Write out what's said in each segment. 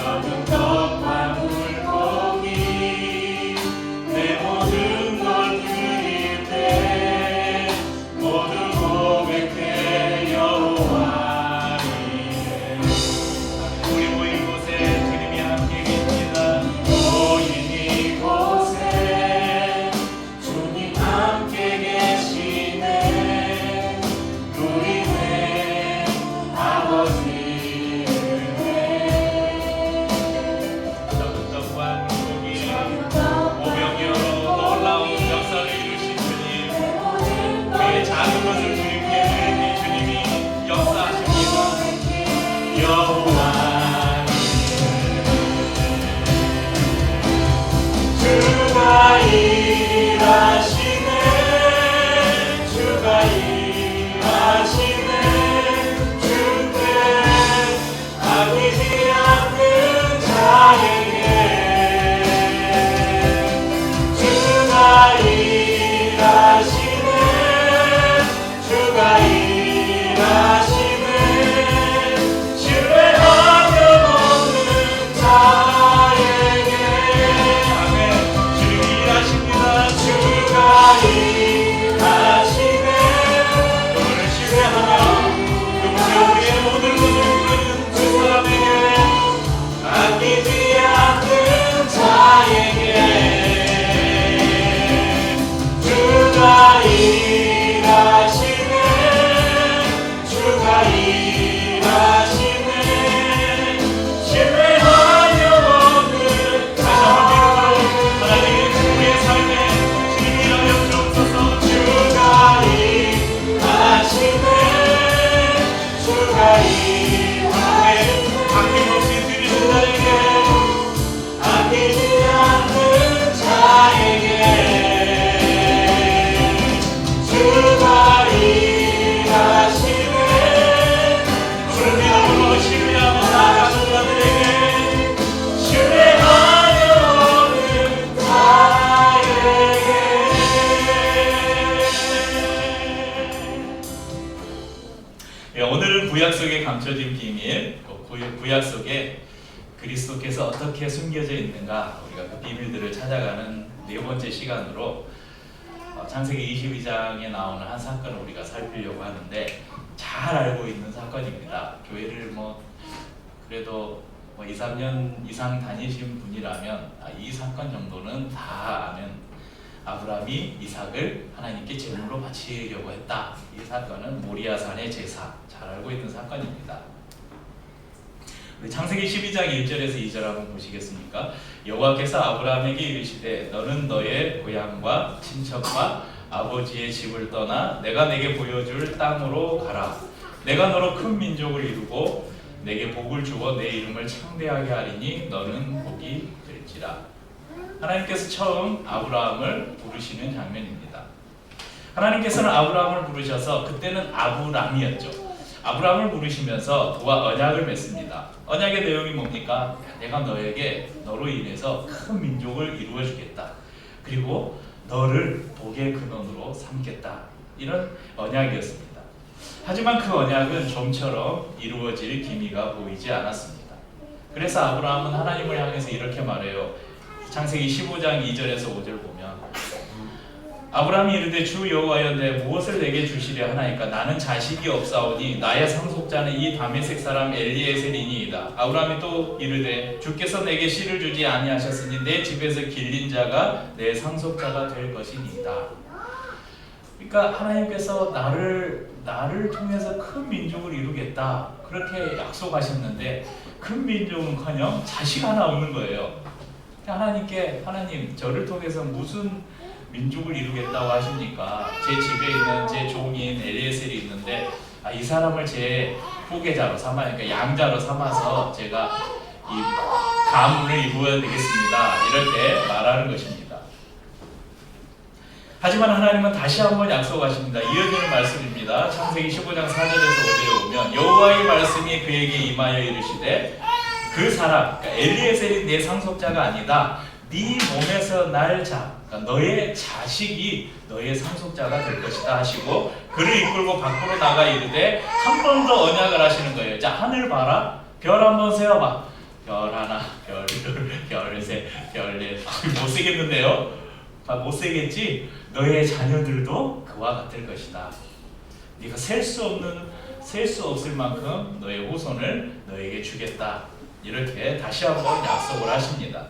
적은 것과 물고기 내 모든 걸 드릴 때 모두 고백해 여호와 이래. 우리 모인 곳에 주님이 함께 계십니다. 모인 이곳에 주님 함께 계시네. 우리네 아버지 주가 일하시네. 주가 일하시네. 주께 아끼지 않는 자에게 주가 일하시네. 주가 일하시네. 신뢰하며 없는 자에게 아멘. 주님이 일하십니다. 주가 일하시네. 그분을 신뢰하며 그분께 우리의 모든 것을 부르는 두 사람에게 아끼지 않는 자에게 주가 일하시네. 주가 일하시네. 신뢰하며 없는 다시 한번 믿음으로 하나님 우리의 삶에 주님 일하여 주옵소서. 주가 일하시네. 주가 일하시네. 아낌없이 드리는 자에게 아끼지 않는 자에게 주가 일하시네. 그런 믿음으로 신뢰하며 나아가는 자들에게 신뢰하며 오는 자에게. 오늘은 구약 속에 감춰진 비밀, 구약 속에 그리스도께서 어떻게 숨겨져 있는가, 우리가 그 비밀들을 찾아가는 네 번째 시간으로 창세기 22장에 나오는 한 사건을 우리가 살피려고 하는데, 잘 알고 있는 사건입니다. 교회를 그래도 2, 3년 이상 다니신 분이라면 이 사건 정도는 다 아는, 아브라함이 이삭을 하나님께 제물로 바치려고 했다. 이 사건은 모리아산의 제사, 잘 알고 있는 사건입니다. 우리 창세기 12장 1절에서 2절 한번 보시겠습니까? 여호와께서 아브라함에게 이르시되 너는 너의 고향과 친척과 아버지의 집을 떠나 내가 내게 보여줄 땅으로 가라. 내가 너로 큰 민족을 이루고 내게 복을 주어 내 이름을 창대하게 하리니 너는 복이 될지라. 하나님께서 처음 아브라함을 부르시는 장면입니다. 하나님께서는 아브라함을 부르셔서, 그때는 아브람이었죠. 아브라함을 부르시면서 그와 언약을 맺습니다. 언약의 내용이 뭡니까? 내가 너로 인해서 큰 민족을 이루어 주겠다. 그리고 너를 복의 근원으로 삼겠다. 이런 언약이었습니다. 하지만 그 언약은 좀처럼 이루어질 기미가 보이지 않았습니다. 그래서 아브라함은 하나님을 향해서 이렇게 말해요. 창세기 15장 2절에서 5절 보면, 아브라함이 이르되 주 여호와여 무엇을 내게 주시려 하나이까? 나는 자식이 없사오니 나의 상속자는 이 다메섹 사람 엘리에셀이니이다. 아브라함이 또 이르되 주께서 내게 씨를 주지 아니하셨으니 내 집에서 길린 자가 내 상속자가 될 것이니이다. 그러니까 하나님께서 나를 통해서 큰 민족을 이루겠다, 그렇게 약속하셨는데 큰 민족은커녕 자식 하나 없는 거예요. 하나님 저를 통해서 무슨 민족을 이루겠다고 하십니까? 제 집에 있는 제 종인 엘리에셀이 있는데 이 사람을 제 후계자로 그러니까 양자로 삼아서 제가 이 가문을 이루어야 되겠습니다. 이렇게 말하는 것입니다. 하지만 하나님은 다시 한번 약속하십니다. 이어지는 말씀입니다. 창세기 15장 4절에서 5절에 보면 여호와의 말씀이 그에게 임하여 이르시되 그 사람, 그러니까 엘리에셀이 내 상속자가 아니다. 네 몸에서 날 그러니까 너의 자식이 너의 상속자가 될 것이다 하시고 그를 이끌고 밖으로 나가 이르되 한 번 더 언약을 하시는 거예요. 자, 하늘 봐라. 별 한번 세어봐. 별 하나, 별 둘, 별 셋, 별 넷. 못 세겠는데요? 못 세겠지? 너의 자녀들도 그와 같을 것이다. 네가 셀 수 없을 만큼 너의 후손을 너에게 주겠다. 이렇게 다시 한번 약속을 하십니다.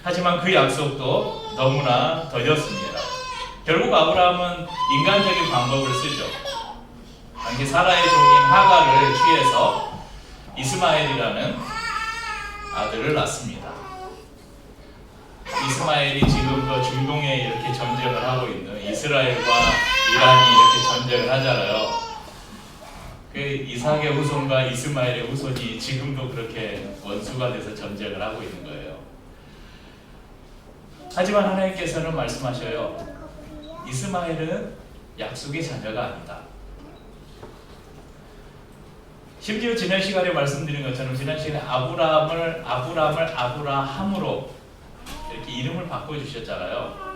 하지만 그 약속도 너무나 더뎠습니다. 결국 아브라함은 인간적인 방법을 쓰죠. 당시 사라의 종인 하가를 취해서 이스마엘이라는 아들을 낳습니다. 이스마엘이 지금도 중동에 이렇게 전쟁을 하고 있는 이스라엘과 이란이 이렇게 전쟁을 하잖아요. 그 이삭의 후손과 이스마엘의 후손이 지금도 그렇게 원수가 돼서 전쟁을 하고 있는 거예요. 하지만 하나님께서는 말씀하셔요. 이스마엘은 약속의 자녀가 아니다. 심지어 지난 시간에 말씀드린 것처럼 지난 시간에 아브라함을 아브라함으로 이렇게 이름을 바꿔주셨잖아요.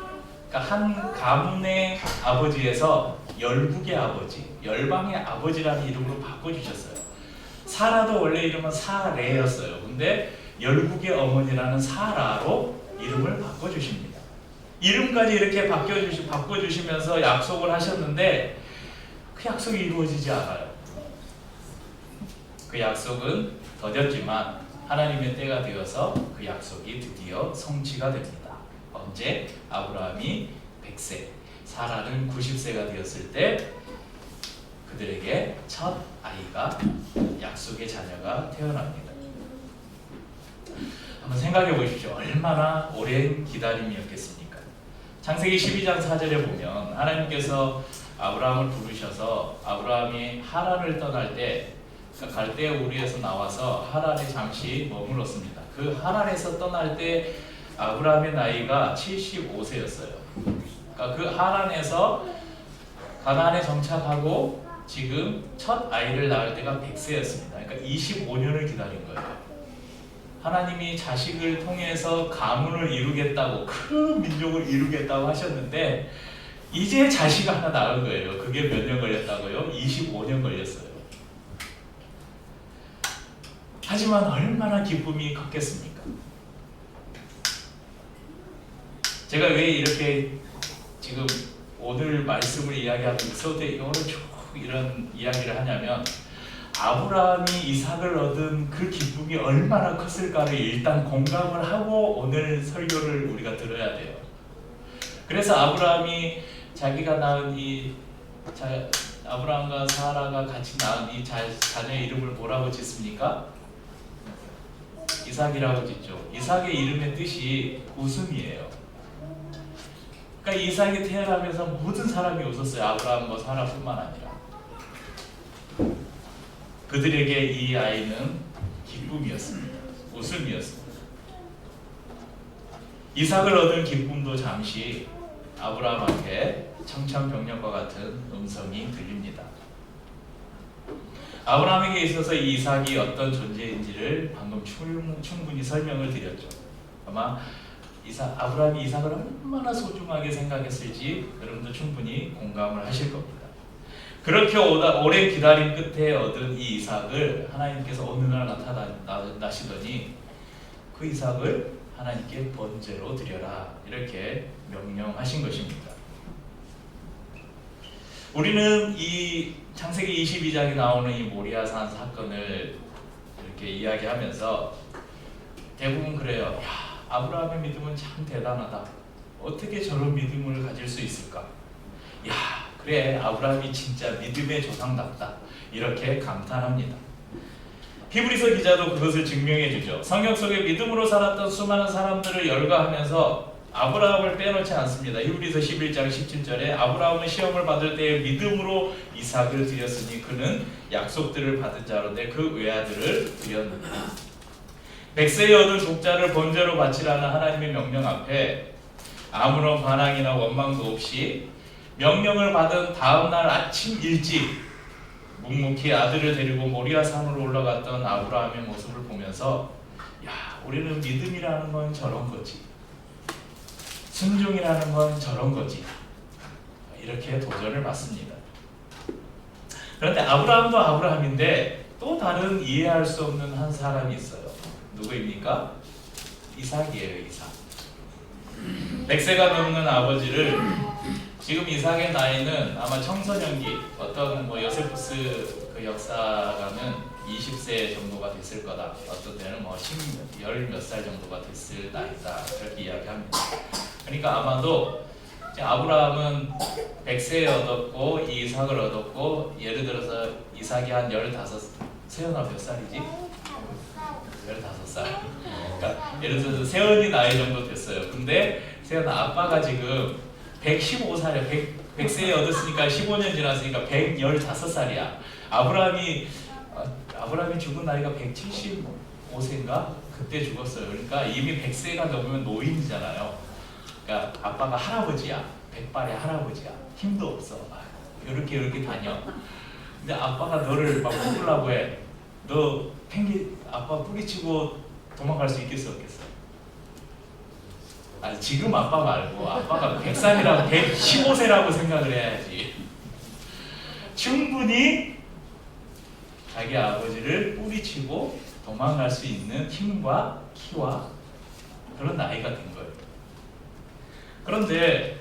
그러니까 한 가문의 아버지에서 열국의 아버지, 열방의 아버지라는 이름으로 바꿔주셨어요. 사라도 원래 이름은 사레였어요. 근데 열국의 어머니라는 사라로 이름을 바꿔주십니다. 이름까지 이렇게 바꿔주시면서 약속을 하셨는데 그 약속이 이루어지지 않아요. 그 약속은 더뎠지만 하나님의 때가 되어서 그 약속이 드디어 성취가 됩니다. 언제? 아브라함이 100세, 사라는 90세가 되었을 때 그들에게 첫 아이가 약속의 자녀가 태어납니다. 한번 생각해 보십시오. 얼마나 오랜 기다림이었겠습니까? 창세기 12장 4절에 보면 하나님께서 아브라함을 부르셔서 아브라함이 하란을 떠날 때 갈대 우리에서 나와서 하란에 잠시 머물렀습니다. 그 하란에서 떠날 때 아브라함의 나이가 75세였어요. 그러니까 그 하란에서 가나안에 정착하고 지금 첫 아이를 낳을 때가 100세였습니다. 그러니까 25년을 기다린 거예요. 하나님이 자식을 통해서 가문을 이루겠다고, 큰 민족을 이루겠다고 하셨는데 이제 자식 하나 낳은 거예요. 그게 몇 년 걸렸다고요? 25년 걸렸어요. 하지만 얼마나 기쁨이 컸겠습니까? 제가 왜 이렇게 지금 오늘 말씀을 이야기하고 있어도 이런 이야기를 하냐면 아브라함이 이삭을 얻은 그 기쁨이 얼마나 컸을까를 일단 공감을 하고 오늘 설교를 우리가 들어야 돼요. 그래서 아브라함이 자기가 낳은 아브라함과 사라가 같이 낳은 이 자녀의 이름을 뭐라고 짓습니까? 이삭이라고 짓죠. 이삭의 이름의 뜻이 웃음이에요. 그러니까 이삭이 태어나면서 모든 사람이 웃었어요. 아브라함과 사라뿐만 아니라. 그들에게 이 아이는 기쁨이었습니다. 웃음이었습니다. 이삭을 얻은 기쁨도 잠시 아브라함에게 청천벽력과 같은 음성이 들립니다. 아브라함에게 있어서 이 이삭이 어떤 존재인지를 방금 충분히 설명을 드렸죠. 아마 아브라함이 이삭을 얼마나 소중하게 생각했을지 여러분도 충분히 공감을 하실 겁니다. 그렇게 오랜 기다림 끝에 얻은 이 이삭을 하나님께서 어느 날 나타나시더니 그 이삭을 하나님께 번제로 드려라 이렇게 명령하신 것입니다. 우리는 이 창세기 22장에 나오는 이 모리아산 사건을 이렇게 이야기하면서 대부분 그래요. 야, 아브라함의 믿음은 참 대단하다. 어떻게 저런 믿음을 가질 수 있을까? 야, 그래, 아브라함이 진짜 믿음의 조상답다. 이렇게 감탄합니다. 히브리서 기자도 그것을 증명해 주죠. 성경 속에 믿음으로 살았던 수많은 사람들을 열거하면서 아브라함을 빼놓지 않습니다. 히브리서 11장 17절에 아브라함은 시험을 받을 때에 믿음으로 이삭을 드렸으니 그는 약속들을 받은 자로되 그 외아들을 드렸느니라. 100세에 얻은 독자를 번제로 바치라는 하나님의 명령 앞에 아무런 반항이나 원망도 없이 명령을 받은 다음날 아침 일찍 묵묵히 아들을 데리고 모리아 산으로 올라갔던 아브라함의 모습을 보면서 야, 우리는 믿음이라는 건 저런 거지, 순종이라는 건 저런 거지, 이렇게 도전을 받습니다. 그런데 아브라함도 아브라함인데 또 다른 이해할 수 없는 한 사람이 있어요. 누구입니까? 이삭이에요. 이삭. 100세가 넘는 아버지를, 지금 이삭의 나이는 아마 청소년기, 어떤 뭐 요세푸스 그 역사가는 20세 정도가 됐을 거다, 어떤 때는 뭐 10 몇 살 정도가 됐을 나이다, 그렇게 이야기합니다. 그러니까 아마도 아브라함은 100세에 얻었고 이삭을 얻었고, 예를 들어서 이삭이 한 15, 세연아 몇 살이지? 15살. 그러니까 예를 들어서 세연이 나이 정도 됐어요. 근데 세연아 아빠가 지금 115살이야. 100세에 얻었으니까 15년 지났으니까 115살이야. 아브라함이 죽은 나이가 175세인가? 그때 죽었어요. 그러니까 이미 100세가 넘으면 노인이잖아요. 그러니까 아빠가 할아버지야. 100발의 할아버지야. 힘도 없어. 이렇게 다녀. 근데 아빠가 너를 막 먹으려고 해. 너 아빠 뿌리치고 도망갈 수 있겠어, 없겠어? 아니, 지금 아빠 말고 아빠가 100살이라고 115세라고 생각을 해야지. 충분히 자기 아버지를 뿌리치고 도망갈 수 있는 힘과 키와 그런 나이가 된 거예요. 그런데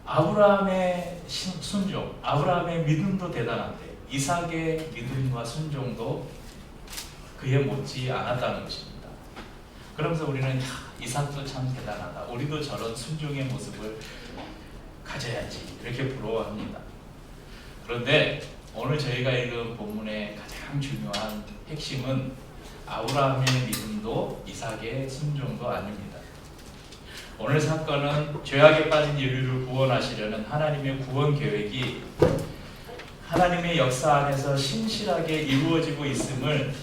아브라함의 순종, 아브라함의 믿음도 대단한데 이삭의 믿음과 순종도 그에 못지 않았다는 것입니다. 그러면서 우리는 이삭도 참 대단하다, 우리도 저런 순종의 모습을 가져야지, 이렇게 부러워합니다. 그런데 오늘 저희가 읽은 본문의 가장 중요한 핵심은 아브라함의 믿음도 이삭의 순종도 아닙니다. 오늘 사건은 죄악에 빠진 인류를 구원하시려는 하나님의 구원 계획이 하나님의 역사 안에서 신실하게 이루어지고 있음을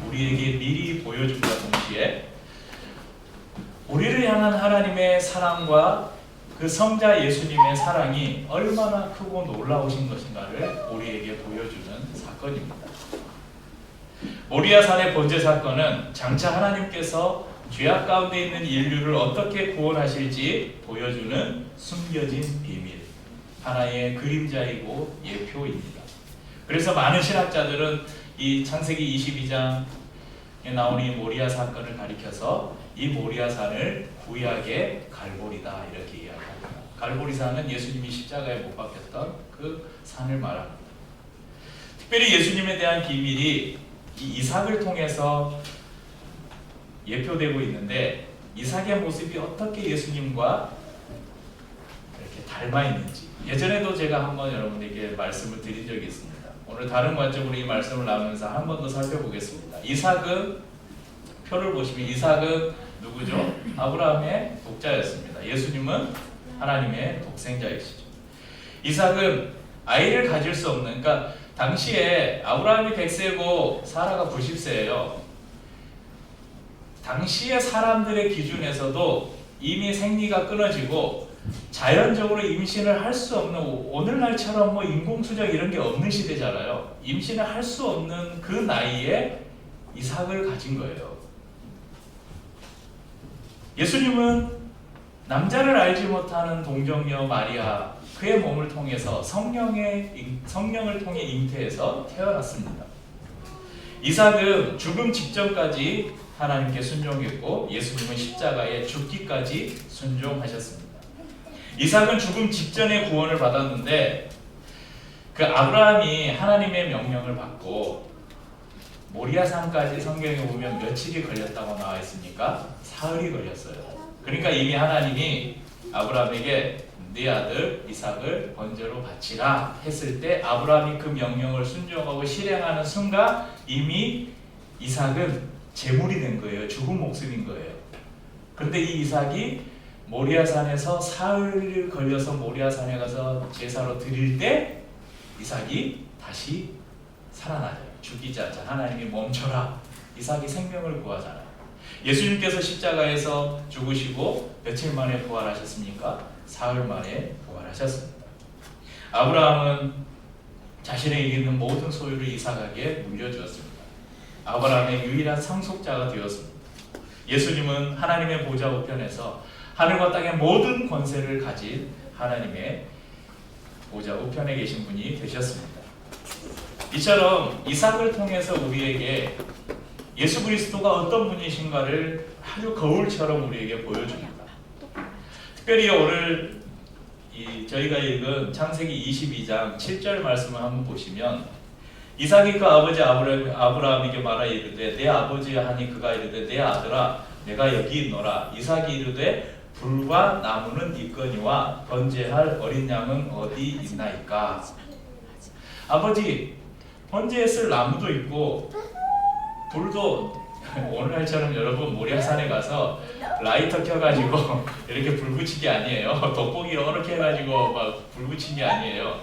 우리에게 미리 보여준과 동시에 우리를 향한 하나님의 사랑과 그 성자 예수님의 사랑이 얼마나 크고 놀라우신 것인가를 우리에게 보여주는 사건입니다. 모리아 산의 번제 사건은 장차 하나님께서 죄악 가운데 있는 인류를 어떻게 구원하실지 보여주는 숨겨진 비밀, 하나의 그림자이고 예표입니다. 그래서 많은 신학자들은 이 창세기 22장에 나오는 이 모리아 사건을 가리켜서 이 모리아 산을 구약의 갈보리다, 이렇게 이야기합니다. 갈보리 산은 예수님이 십자가에 못 박혔던 그 산을 말합니다. 특별히 예수님에 대한 비밀이 이 이삭을 통해서 예표되고 있는데, 이삭의 모습이 어떻게 예수님과 이렇게 닮아 있는지 예전에도 제가 한번 여러분에게 말씀을 드린 적이 있습니다. 오늘 다른 관점으로 이 말씀을 나누면서 한 번 더 살펴보겠습니다. 이삭은, 표를 보시면 이삭은 누구죠? 아브라함의 독자였습니다. 예수님은 하나님의 독생자이시죠. 이삭은 아이를 가질 수 없는, 그러니까 당시에 아브라함이 100세고 사라가 90세예요. 당시의 사람들의 기준에서도 이미 생리가 끊어지고 자연적으로 임신을 할 수 없는, 오늘날처럼 뭐 인공수정 이런 게 없는 시대잖아요. 임신을 할 수 없는 그 나이에 이삭을 가진 거예요. 예수님은 남자를 알지 못하는 동정녀 마리아, 그의 몸을 통해서 성령을 통해 잉태해서 태어났습니다. 이삭은 죽음 직전까지 하나님께 순종했고 예수님은 십자가에 죽기까지 순종하셨습니다. 이삭은 죽음 직전에 구원을 받았는데, 그 아브라함이 하나님의 명령을 받고 모리아산까지 성경에 보면 며칠이 걸렸다고 나와 있습니까? 사흘이 걸렸어요. 그러니까 이미 하나님이 아브라함에게 네 아들 이삭을 번제로 바치라 했을 때, 아브라함이 그 명령을 순종하고 실행하는 순간 이미 이삭은 제물이 된 거예요. 죽은 목숨인 거예요. 그런데 이 이삭이 모리아산에서 사흘 걸려서 모리아산에 가서 제사로 드릴 때 이삭이 다시 살아나요. 죽이지 않자. 하나님이 멈춰라. 이삭이 생명을 구하잖아요. 예수님께서 십자가에서 죽으시고 며칠 만에 부활하셨습니까? 사흘 만에 부활하셨습니다. 아브라함은 자신에게 있는 모든 소유를 이삭에게 물려주었습니다. 아브라함의 유일한 상속자가 되었습니다. 예수님은 하나님의 보좌 우편에서 하늘과 땅의 모든 권세를 가진 하나님의 보좌 우편에 계신 분이 되셨습니다. 이처럼 이삭을 통해서 우리에게 예수 그리스도가 어떤 분이신가를 아주 거울처럼 우리에게 보여줍니다. 특별히 오늘 저희가 읽은 창세기 22장 7절 말씀을 한번 보시면 이삭이 그 아버지 아브라함에게 말하 이르되 내 아버지 하니 그가 이르되 내 아들아 내가 여기 있노라. 이삭이 이르되 불과 나무는 있거니와 번제할 어린 양은 어디 있나이까. 아버지, 번제했을 나무도 있고 불도 오늘날처럼 여러분 모리아산에 가서 라이터 켜가지고 이렇게 불 붙이기 아니에요. 돋보기로 이렇게 해가지고 막 불 붙인 게 아니에요.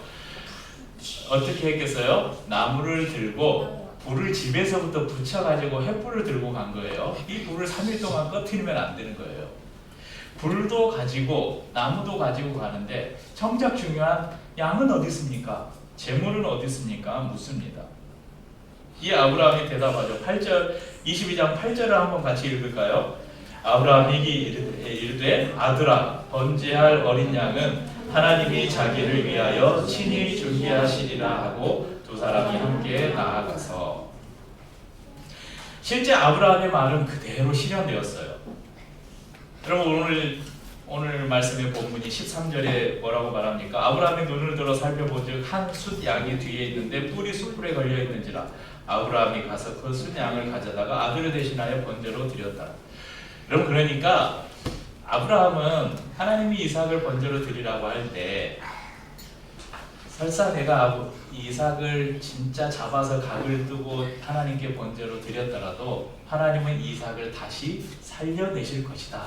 어떻게 했겠어요? 나무를 들고 불을 집에서부터 붙여가지고 횃불을 들고 간 거예요. 이 불을 3일 동안 꺼트리면 안 되는 거예요. 불도 가지고 나무도 가지고 가는데 정작 중요한 양은 어디 있습니까? 재물은 어디 있습니까? 묻습니다. 이 아브라함이 대답하죠. 8절 22장 8절을 한번 같이 읽을까요? 아브라함이 이르되 아들아 번제할 어린 양은 하나님이 자기를 위하여 친히 준비하시리라 하고 두 사람이 함께 나아가서 실제 아브라함의 말은 그대로 실현되었어요. 여러분 오늘 말씀의 본문이 13절에 뭐라고 말합니까? 아브라함이 눈을 들어 살펴본즉 한 숫 양이 뒤에 있는데 뿔이 숯불에 걸려 있는지라 아브라함이 가서 그 숫 양을 가져다가 아들을 대신하여 번제로 드렸다. 여러분 그러니까 아브라함은 하나님이 이삭을 번제로 드리라고 할 때 설사 내가 이삭을 진짜 잡아서 각을 뜨고 하나님께 번제로 드렸더라도 하나님은 이삭을 다시 살려내실 것이다.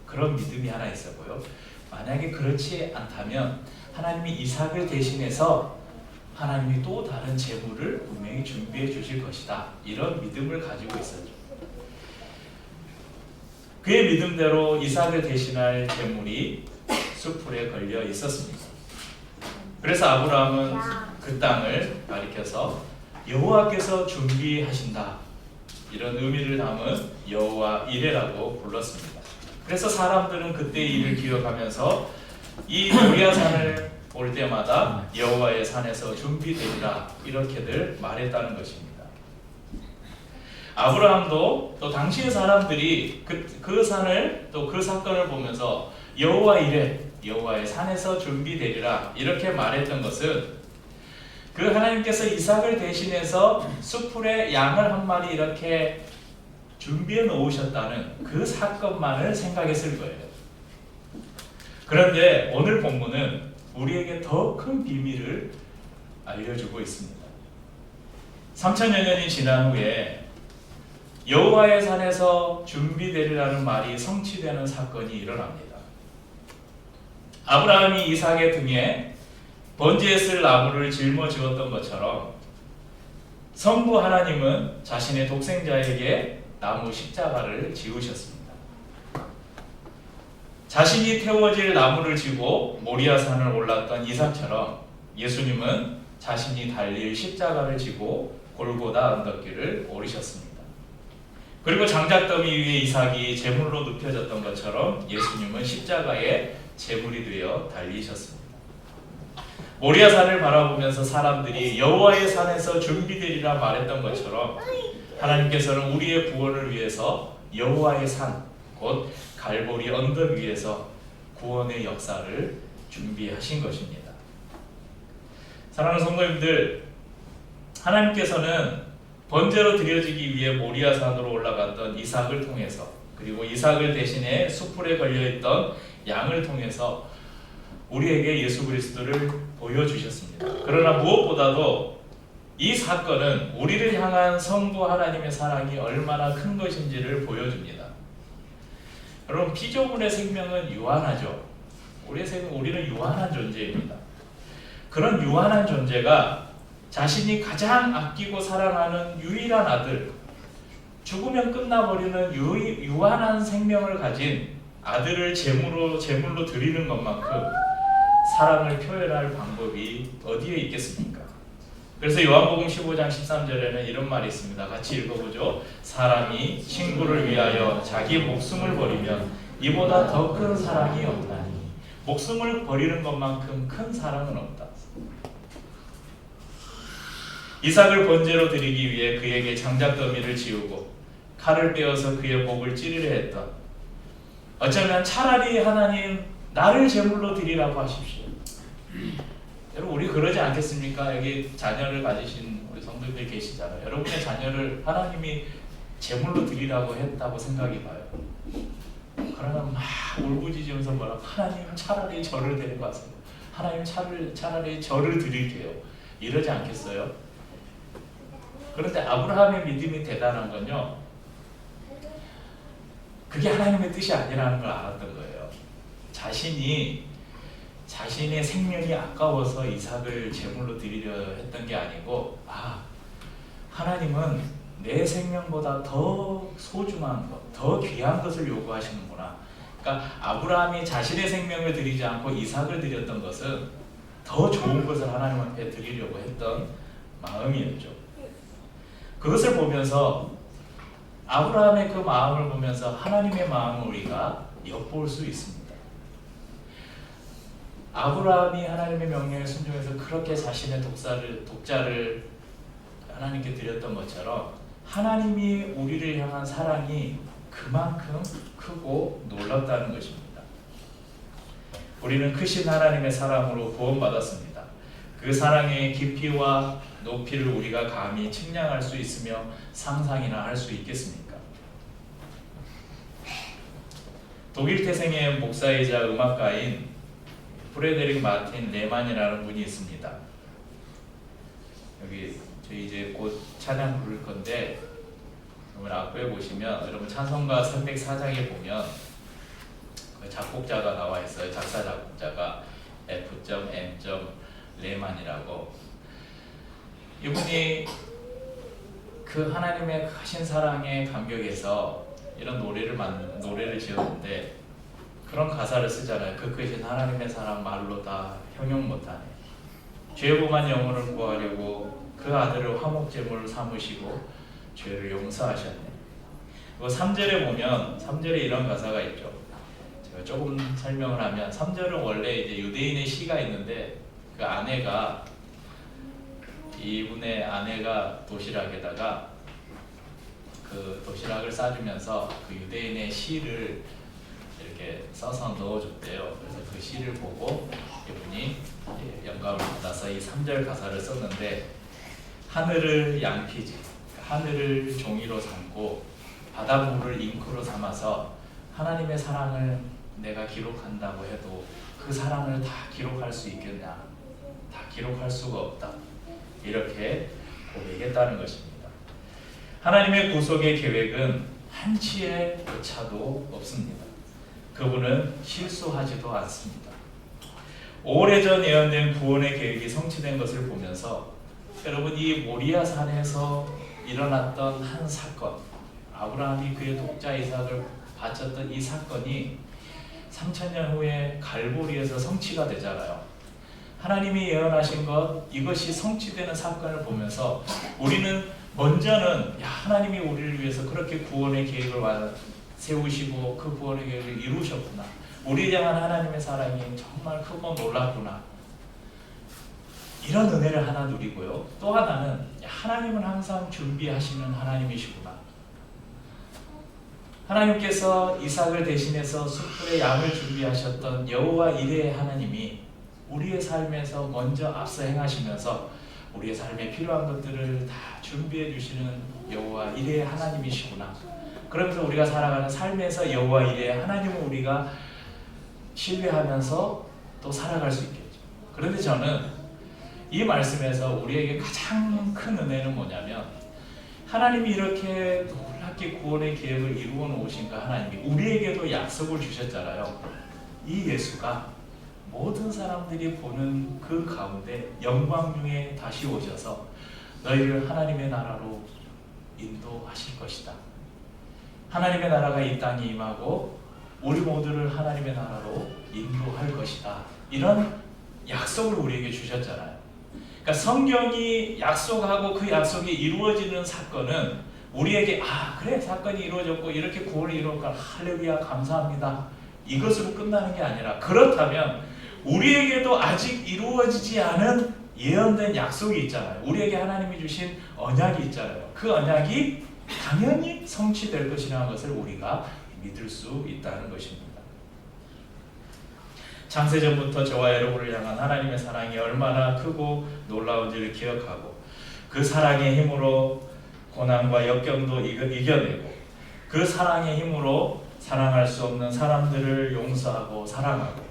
그런 믿음이 하나 있었고요. 만약에 그렇지 않다면 하나님이 이삭을 대신해서 하나님이 또 다른 재물을 분명히 준비해 주실 것이다. 이런 믿음을 가지고 있었죠. 그의 믿음대로 이삭을 대신할 재물이 숯불에 걸려 있었습니다. 그래서 아브라함은 그 땅을 가리켜서 여호와께서 준비하신다. 이런 의미를 담은 여호와 이레라고 불렀습니다. 그래서 사람들은 그때의 일을 기억하면서 이 모리아산을 올 때마다 여호와의 산에서 준비되리라 이렇게들 말했다는 것입니다. 아브라함도 또 당시의 사람들이 그 산을 또 그 사건을 보면서 여호와 이레 여호와의 산에서 준비되리라 이렇게 말했던 것은 그 하나님께서 이삭을 대신해서 숯불에 양을 한 마리 이렇게 준비해 놓으셨다는 그 사건만을 생각했을 거예요. 그런데 오늘 본문은 우리에게 더 큰 비밀을 알려주고 있습니다. 3000여 년이 지난 후에 여호와의 산에서 준비되리라는 말이 성취되는 사건이 일어납니다. 아브라함이 이삭의 등에 번제했을 나무를 짊어지었던 것처럼 성부 하나님은 자신의 독생자에게 나무 십자가를 지으셨습니다. 자신이 태워질 나무를 지고 모리아산을 올랐던 이삭처럼 예수님은 자신이 달릴 십자가를 지고 골고다 언덕길을 오르셨습니다. 그리고 장작더미 위에 이삭이 제물로 눕혀졌던 것처럼 예수님은 십자가에 제물이 되어 달리셨습니다. 모리아산을 바라보면서 사람들이 여호와의 산에서 준비되리라 말했던 것처럼 하나님께서는 우리의 구원을 위해서 여호와의 산, 곧 갈보리 언덕 위에서 구원의 역사를 준비하신 것입니다. 사랑하는 성도님들, 하나님께서는 번제로 드려지기 위해 모리아산으로 올라갔던 이삭을 통해서 그리고 이삭을 대신해 숯불에 걸려있던 양을 통해서 우리에게 예수 그리스도를 보여주셨습니다. 그러나 무엇보다도 이 사건은 우리를 향한 성부 하나님의 사랑이 얼마나 큰 것인지를 보여줍니다. 여러분, 피조물의 생명은 유한하죠. 우리는 유한한 존재입니다. 그런 유한한 존재가 자신이 가장 아끼고 사랑하는 유일한 아들, 죽으면 끝나버리는 유한한 생명을 가진 아들을 제물로 드리는 것만큼 사랑을 표현할 방법이 어디에 있겠습니까? 그래서 요한복음 15장 13절에는 이런 말이 있습니다. 같이 읽어보죠. 사람이 친구를 위하여 자기 목숨을 버리면 이보다 더 큰 사랑이 없나니. 목숨을 버리는 것만큼 큰 사랑은 없다. 이삭을 번제로 드리기 위해 그에게 장작더미를 지우고 칼을 빼어서 그의 목을 찌르려 했던, 어쩌면 차라리 하나님 나를 제물로 드리라고 하십시오. 여러분 우리 그러지 않겠습니까? 여기 자녀를 가지신 우리 성도들 계시잖아요. 여러분의 자녀를 하나님이 제물로 드리라고 했다고 생각해 봐요. 그러면 막 울부짖으면서 뭐라고, 하나님 차라리 저를 데려가세요. 하나님 차라리 저를 드릴게요. 이러지 않겠어요? 그런데 아브라함의 믿음이 대단한 건요, 그게 하나님의 뜻이 아니라는 걸 알았던 거예요. 자신의 생명이 아까워서 이삭을 제물로 드리려 했던 게 아니고, 하나님은 내 생명보다 더 소중한 것, 더 귀한 것을 요구하시는구나. 그러니까 아브라함이 자신의 생명을 드리지 않고 이삭을 드렸던 것은 더 좋은 것을 하나님 앞에 드리려고 했던 마음이었죠. 그것을 보면서, 아브라함의 그 마음을 보면서 하나님의 마음을 우리가 엿볼 수 있습니다. 아브라함이 하나님의 명령에 순종해서 그렇게 자신의 독자를 하나님께 드렸던 것처럼, 하나님이 우리를 향한 사랑이 그만큼 크고 놀랍다는 것입니다. 우리는 크신 하나님의 사랑으로 구원받았습니다. 그 사랑의 깊이와 높이를 우리가 감히 측량할 수 있으며 상상이나 할 수 있겠습니까? 독일 태생의 목사이자 음악가인 프레데릭 마틴 레만이라는 분이 있습니다. 여기 저희 이제 곧 찬양 부를 건데, 여러분 앞에 보시면, 여러분 찬송가 304장에 보면 그 작곡자가 나와 있어요. 작사 작곡자가 F.M. 레만이라고. 이분이 그 하나님의 크신 사랑에 감격해서 이런 노래를 지었는데, 그런 가사를 쓰잖아요. 그 크신 하나님의 사랑 말로 다 형용 못하네. 죄범한 영혼을 구하려고 그 아들을 화목제물로 삼으시고 죄를 용서하셨네. 그 3절에 보면, 3절에 이런 가사가 있죠. 제가 조금 설명을 하면, 3절은 원래 이제 유대인의 시가 있는데, 그 아내가, 이분의 아내가 도시락에다가 그 도시락을 싸주면서 그 유대인의 시를 이렇게 써서 넣어줬대요. 그래서 그 시를 보고 이분이 영감을 받아서 이 3절 가사를 썼는데, 하늘을 양피지, 하늘을 종이로 삼고 바닷물을 잉크로 삼아서 하나님의 사랑을 내가 기록한다고 해도 그 사랑을 다 기록할 수 있겠냐? 다 기록할 수가 없다. 이렇게 고백했다는 것입니다. 하나님의 구속의 계획은 한치의 오차도 없습니다. 그분은 실수하지도 않습니다. 오래전 예언된 구원의 계획이 성취된 것을 보면서, 여러분 이 모리아 산에서 일어났던 한 사건, 아브라함이 그의 독자 이삭을 바쳤던 이 사건이 3000년 후에 갈보리에서 성취가 되잖아요. 하나님이 예언하신 것, 이것이 성취되는 사건을 보면서 우리는 먼저는 하나님이 우리를 위해서 그렇게 구원의 계획을 세우시고 그 구원의 계획을 이루셨구나, 우리에 향한 하나님의 사랑이 정말 크고 놀랍구나, 이런 은혜를 하나 누리고요. 또 하나는 하나님은 항상 준비하시는 하나님이시구나. 하나님께서 이삭을 대신해서 숫불의 양을 준비하셨던 여호와 이레의 하나님이 우리의 삶에서 먼저 앞서 행하시면서 우리의 삶에 필요한 것들을 다 준비해 주시는 여호와 이레의 하나님이시구나. 그러면서 우리가 살아가는 삶에서 여호와 이레의 하나님을 우리가 신뢰하면서 또 살아갈 수 있겠죠. 그런데 저는 이 말씀에서 우리에게 가장 큰 은혜는 뭐냐면, 하나님이 이렇게 놀랍게 구원의 계획을 이루어 놓으신 그 하나님이 우리에게도 약속을 주셨잖아요. 이 예수가 모든 사람들이 보는 그 가운데 영광 중에 다시 오셔서 너희를 하나님의 나라로 인도하실 것이다. 하나님의 나라가 이 땅에 임하고 우리 모두를 하나님의 나라로 인도할 것이다. 이런 약속을 우리에게 주셨잖아요. 그러니까 성경이 약속하고 그 약속이 이루어지는 사건은 우리에게 그래 사건이 이루어졌고 이렇게 구원을 이루었구나, 할렐루야 감사합니다, 이것으로 끝나는 게 아니라, 그렇다면 우리에게도 아직 이루어지지 않은 예언된 약속이 있잖아요. 우리에게 하나님이 주신 언약이 있잖아요. 그 언약이 당연히 성취될 것이라는 것을 우리가 믿을 수 있다는 것입니다. 창세전부터 저와 여러분을 향한 하나님의 사랑이 얼마나 크고 놀라운지를 기억하고 그 사랑의 힘으로 고난과 역경도 이겨내고 그 사랑의 힘으로 사랑할 수 없는 사람들을 용서하고 사랑하고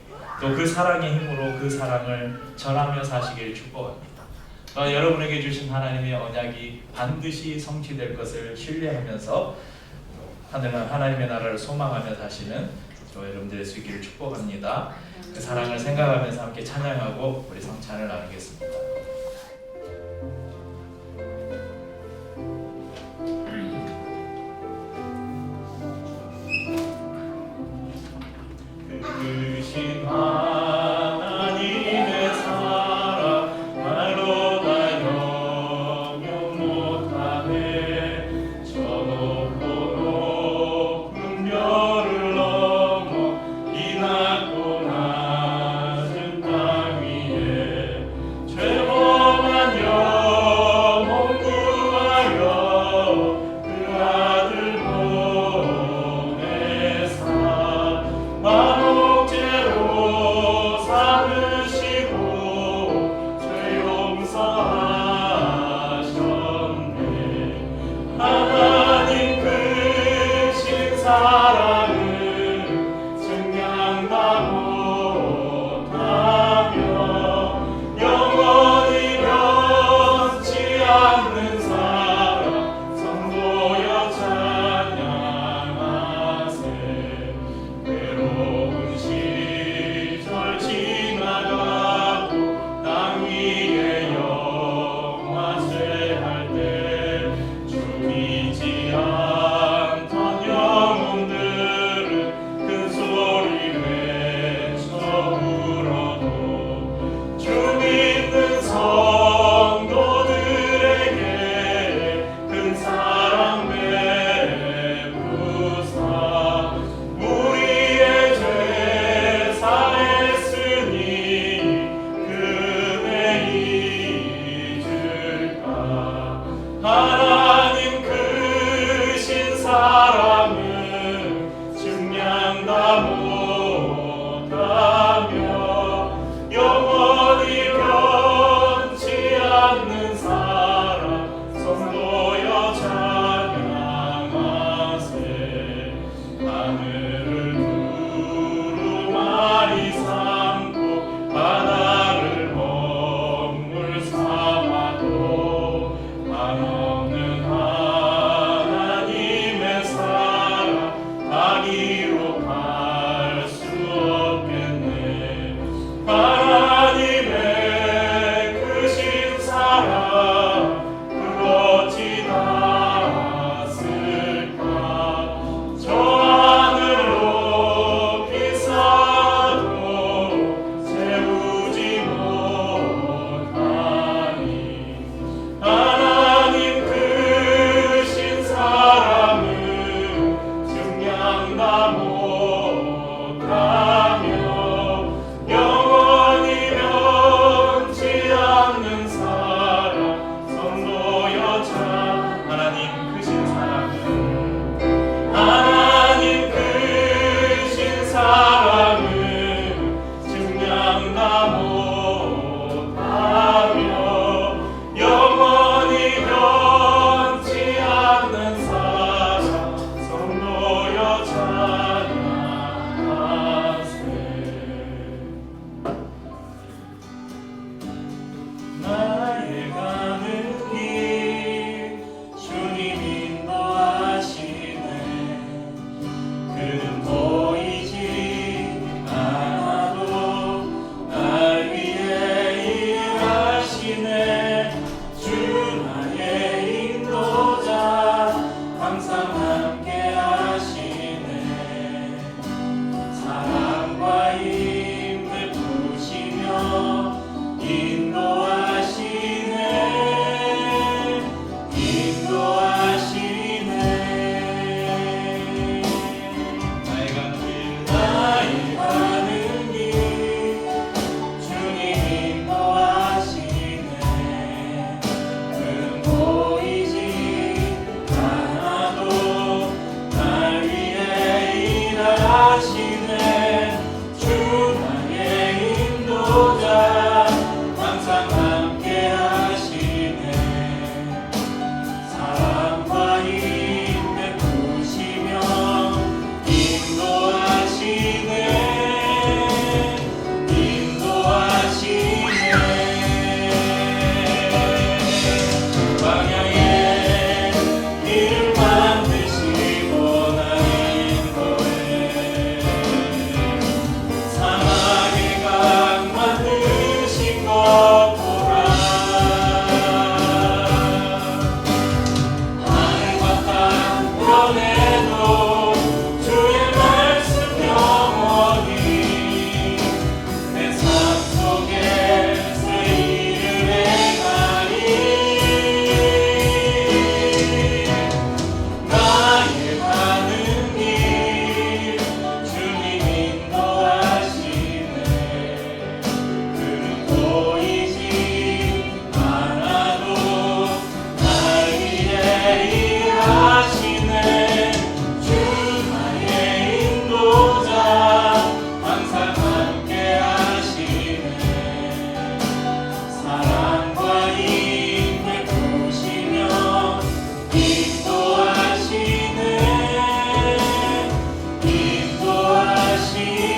또 그 사랑의 힘으로 그 사랑을 전하며 사시길 축복합니다. 여러분에게 주신 하나님의 언약이 반드시 성취될 것을 신뢰하면서 하나님의 나라를 소망하며 사시는 저와 여러분들의 수 있기를 축복합니다. 그 사랑을 생각하면서 함께 찬양하고 우리 성찬을 나누겠습니다. 크신 하나님의 사랑 말로 다 영영 못하네. 저 높고 높은 별을 넘어 이 낮고 낮은 땅 위에 죄범한 영혼 구하여 그 아들 보내사 만옥죄로 삼으시고 죄 용서하셨네. 하나님 크신 사랑을 증량 다 못하며 영원히 변치 않는 사랑 성도여 찬양하세. 외로운 시절 지나가고 땅 위에 영화쇠 할 때 주 믿지 않던 영혼들은 큰 소리 외쳐 울어도 주 믿는 성도들에게 큰 사랑 베푸사 우리의 죄 사했으니 금에 잊을까. 하나님 크신 사랑은 증량 다 못하며 영원히 변치 않는 사랑 성도여 찬양하세. 하늘을 두루마리 삼고 바다를 먹물 삼아도 한없는 하나님의 사랑 아기로 갈 수 없겠네. 하나님의 크신 사랑 그렇지 닿았을까. 저 하늘 높이 쌓아도 채우지 못하니 하나님 크신 사랑은 증량 다 못하며 영원히 변치 않는 사랑 성도여 찬. 하나님 크신 사랑은 하나님 크신 사랑은 증량 다 못하며 영원히 변치 않는 사랑 성도여 찬양하세. 나의 가는 길 주님 인도하시네. 그는 보이지 않아도 날 위해 일하시네. 주 나의 인도자 항상 함께 하시네. 사랑과 힘 베푸시며 인도하시네. 인도하시네. 나의 가는 길 나의 가는 길 주님 인도하시네. 그는 보이지 않아도 주시니